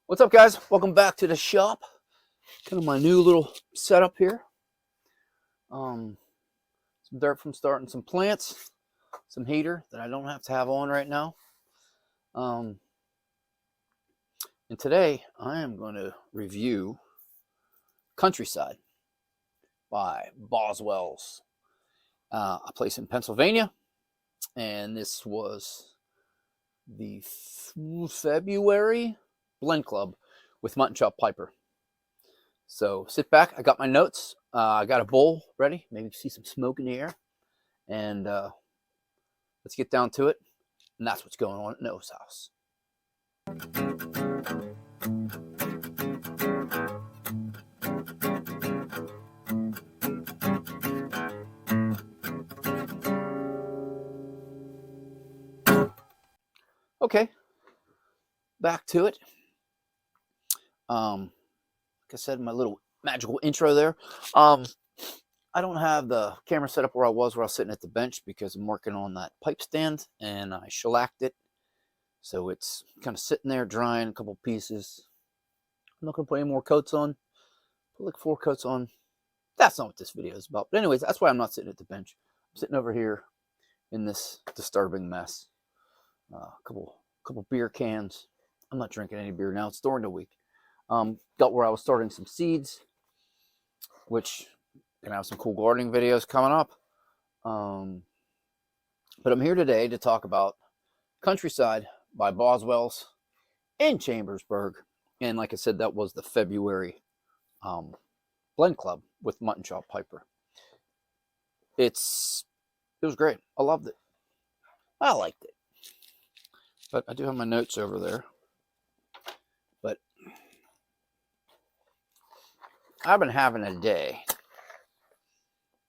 What's up, guys? Welcome back to the shop. Kind of my new little setup here. Some dirt from starting some plants, some heater that I don't have to have on right now. And today I am going to review Countryside by Boswell's, a place in Pennsylvania. And this was the February Blend Club with Mutton Chop Piper. So sit back. I got my notes. I got a bowl ready. Maybe see some smoke in the air. And let's get down to it. And that's what's going on at Noah's house. Okay, back to it. Like I said, my little magical intro there. I don't have the camera set up where I was sitting at the bench because I'm working on that pipe stand and I shellacked it. So it's kind of sitting there drying, a couple pieces. I'm not going to put any more coats on. Put like 4 coats on. That's not what this video is about. But anyways, that's why I'm not sitting at the bench. I'm sitting over here in this disturbing mess. A couple beer cans. I'm not drinking any beer now. It's during the week. Got where I was starting some seeds, which gonna have some cool gardening videos coming up. But I'm here today to talk about Countryside by Boswell's in Chambersburg. And like I said, that was the February Blend Club with Mutton Chop Piper. It was great. I loved it. I liked it. But I do have my notes over there. But I've been having a day.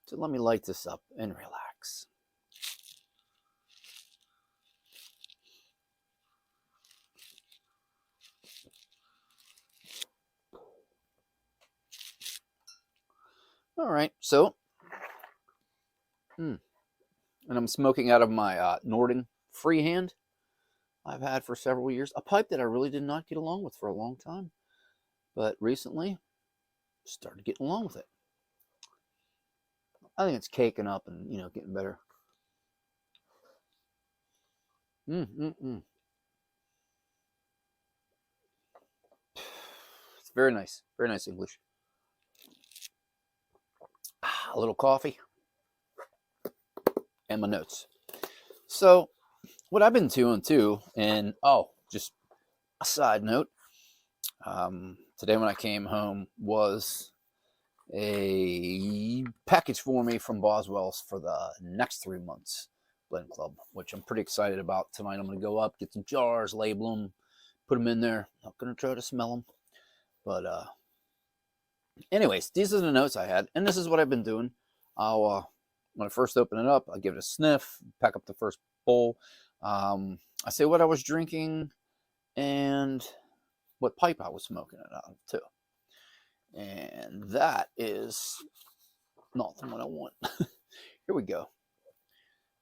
So let me light this up and relax. All right, so, and I'm smoking out of my Nording freehand I've had for several years. A pipe that I really did not get along with for a long time. But recently, started getting along with it. I think it's caking up and, getting better. It's very nice English. A little coffee and my notes. So what I've been doing too, and just a side note, today when I came home was a package for me from Boswell's for the next 3 months Blend Club, which I'm pretty excited about. Tonight I'm going to go up, get some jars, label them, put them in there. Not going to try to smell them. But anyways, these are the notes I had, and this is what I've been doing. I'll when I first open it up, I'll give it a sniff, pack up the first bowl. I say what I was drinking and what pipe I was smoking it out of too. And that is not what I want. Here we go.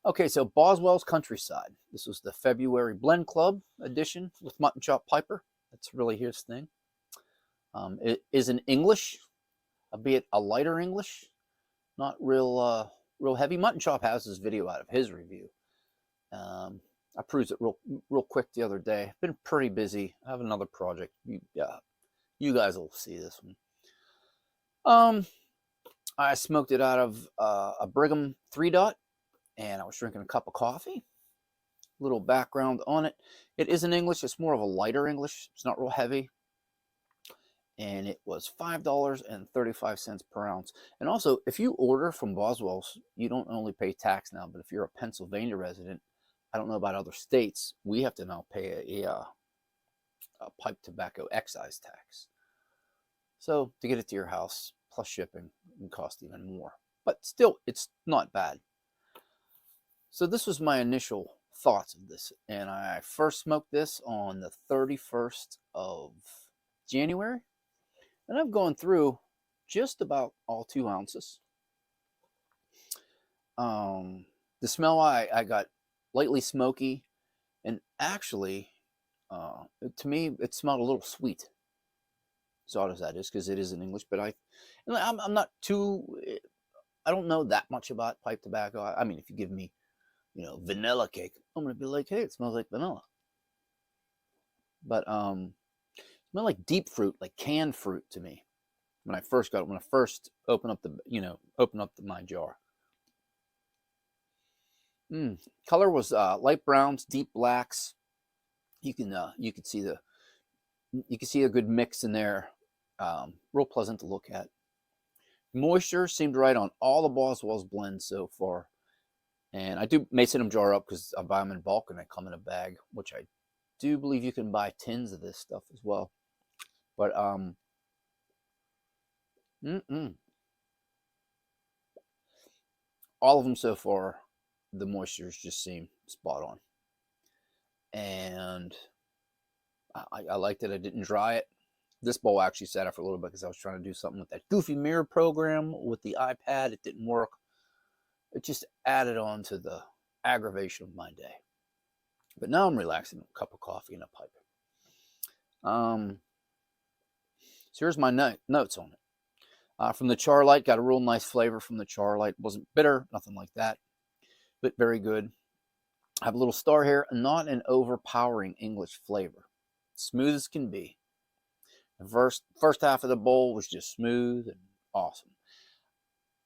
Okay, so Boswell's Countryside. This was the February Blend Club edition with Mutton Chop Piper. That's really his thing. It is in English, albeit a lighter English, not real heavy. Mutton Chop has his video out of his review. I perused it real quick the other day. Been pretty busy. I have another project. You guys will see this one. I smoked it out of a Brigham 3-dot, and I was drinking a cup of coffee. Little background on it. It is in English. It's more of a lighter English. It's not real heavy. And it was $5.35 per ounce. And also, if you order from Boswell's, you don't only pay tax now, but if you're a Pennsylvania resident, I don't know about other states, we have to now pay a pipe tobacco excise tax. So to get it to your house, plus shipping, can cost even more. But still, it's not bad. So this was my initial thoughts of this. And I first smoked this on the 31st of January. And I've gone through just about all 2 ounces. The smell I got lightly smoky, and actually To me, it smelled a little sweet. As odd as that is, because it is in English. But I'm not too. I don't know that much about pipe tobacco. I mean, if you give me, vanilla cake, I'm gonna be like, hey, it smells like vanilla. But it smelled like deep fruit, like canned fruit to me when I first got it. When I first opened up my jar. Color was light browns, deep blacks. You can see a good mix in there. Real pleasant to look at. Moisture seemed right on all the Boswell's blends so far. And I do mason them jar up because I buy them in bulk and they come in a bag, which I do believe you can buy tins of this stuff as well. But all of them so far, the moistures just seem spot on. And I liked it. I didn't dry it. This bowl actually sat out for a little bit because I was trying to do something with that goofy mirror program with the iPad. It didn't work. It just added on to the aggravation of my day. But now I'm relaxing, a cup of coffee and a pipe. So here's my notes on it. From the Charlight, got a real nice flavor from the Charlight. Wasn't bitter, nothing like that, but very good. I have a little star here, not an overpowering English flavor. Smooth as can be. The first half of the bowl was just smooth and awesome.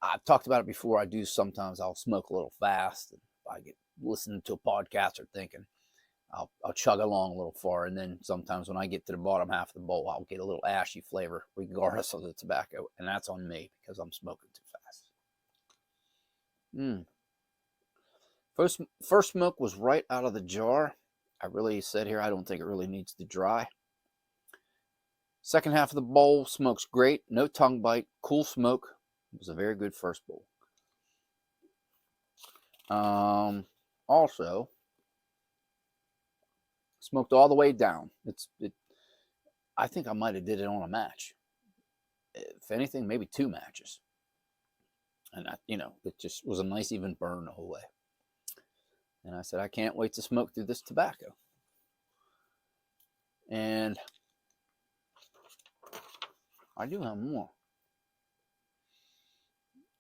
I've talked about it before. Sometimes I'll smoke a little fast. And if I get listening to a podcast or thinking, I'll chug along a little far. And then sometimes when I get to the bottom half of the bowl, I'll get a little ashy flavor regardless of the tobacco. And that's on me because I'm smoking too fast. First smoke was right out of the jar. I really said here, I don't think it really needs to dry. Second half of the bowl smokes great. No tongue bite. Cool smoke. It was a very good first bowl. Also, smoked all the way down. I think I might have did it on a match. If anything, maybe 2 matches. And it just was a nice even burn the whole way. And I said, I can't wait to smoke through this tobacco. And I do have more.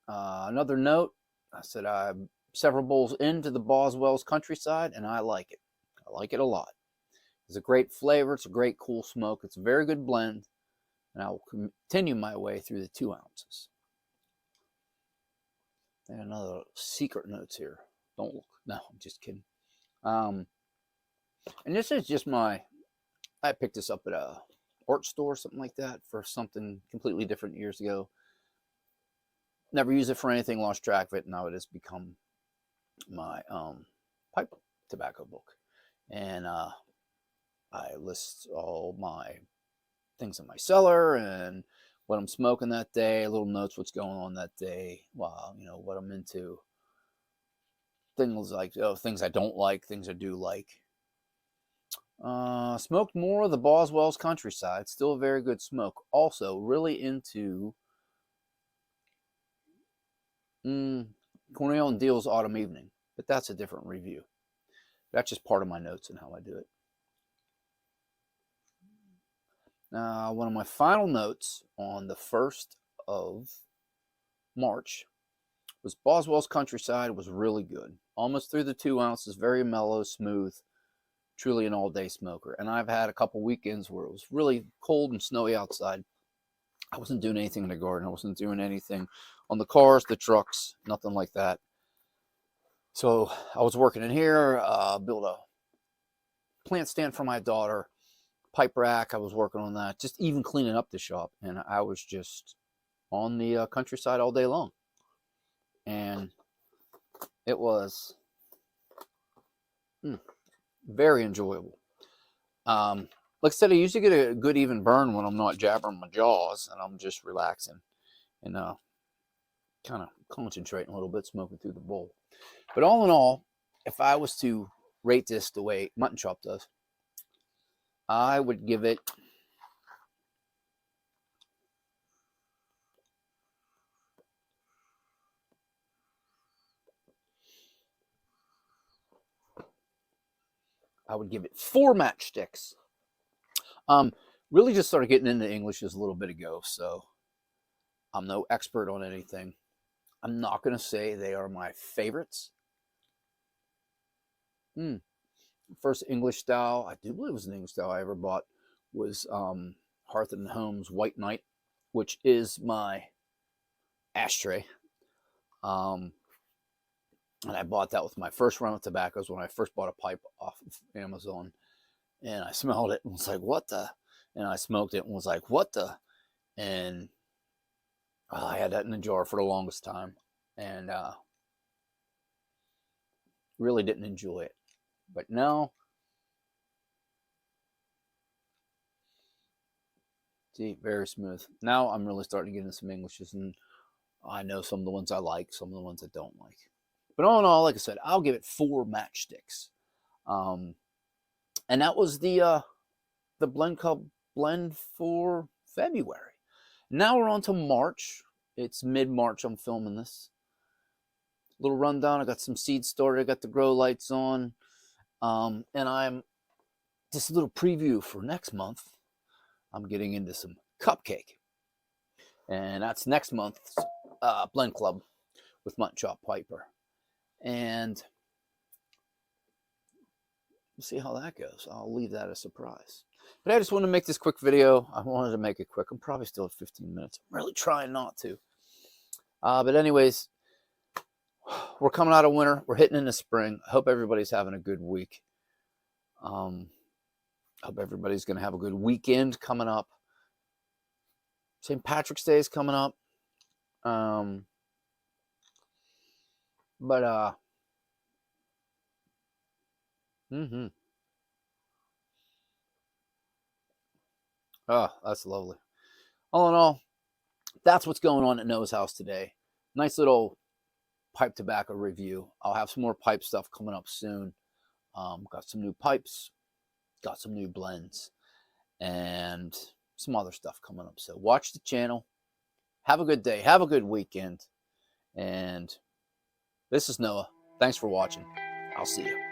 Another note, I said I'm several bowls into the Boswell's Countryside, and I like it. I like it a lot. It's a great flavor. It's a great cool smoke. It's a very good blend, and I will continue my way through the 2 ounces. And another secret notes here. Don't look. No, I'm just kidding. And this is just I picked this up at a art store, something like that, for something completely different years ago. Never use it for anything, lost track of it. Now it has become my pipe tobacco book. And I list all my things in my cellar and what I'm smoking that day, little notes what's going on that day, what I'm into. Things like things I don't like, things I do like. Smoked more of the Boswell's Countryside. Still a very good smoke. Also, really into Cornell and Deal's Autumn Evening. But that's a different review. That's just part of my notes and how I do it. One of my final notes on the 1st of March was Boswell's Countryside was really good. Almost through the 2 ounces, very mellow, smooth, truly an all-day smoker. And I've had a couple weekends where it was really cold and snowy outside. I wasn't doing anything in the garden. I wasn't doing anything on the cars, the trucks, nothing like that. So I was working in here, built a plant stand for my daughter, pipe rack. I was working on that, just even cleaning up the shop. And I was just on the countryside all day long. And it was very enjoyable. Like I said, I usually get a good even burn when I'm not jabbering my jaws and I'm just relaxing and kind of concentrating a little bit, smoking through the bowl. But all in all, if I was to rate this the way Mutton Chop does, I would give it I would give it 4 matchsticks. Really just started getting into English just a little bit ago, so I'm no expert on anything. I'm not going to say they are my favorites. First English style, I do believe it was an English style I ever bought, was Hearth and Home's White Knight, which is my ashtray. And I bought that with my first run of tobaccos when I first bought a pipe off of Amazon. And I smelled it and was like, what the? And I smoked it and was like, what the? And I had that in a jar for the longest time. And really didn't enjoy it. But now, see, very smooth. Now I'm really starting to get into some Englishes, and I know some of the ones I like, some of the ones I don't like. But all in all, like I said, I'll give it 4 matchsticks. And that was the Blend Club blend for February. Now we're on to March. It's mid-March I'm filming this. Little rundown. I got some seeds started. I got the grow lights on. And I'm just a little preview for next month. I'm getting into some cupcake. And that's next month's Blend Club with Mutton Chop Piper. And we'll see how that goes. I'll leave that a surprise. But I just wanted to make this quick video. I wanted to make it quick. I'm probably still at 15 minutes. I'm really trying not to. But anyways, we're coming out of winter. We're hitting into spring. I hope everybody's having a good week. I hope everybody's going to have a good weekend coming up. St. Patrick's Day is coming up. Oh, that's lovely. All in all, that's what's going on at Noah's house today. Nice little pipe tobacco review. I'll have some more pipe stuff coming up soon. Got some new pipes, got some new blends, and some other stuff coming up. So watch the channel. Have a good day. Have a good weekend. And this is Noah. Thanks for watching. I'll see you.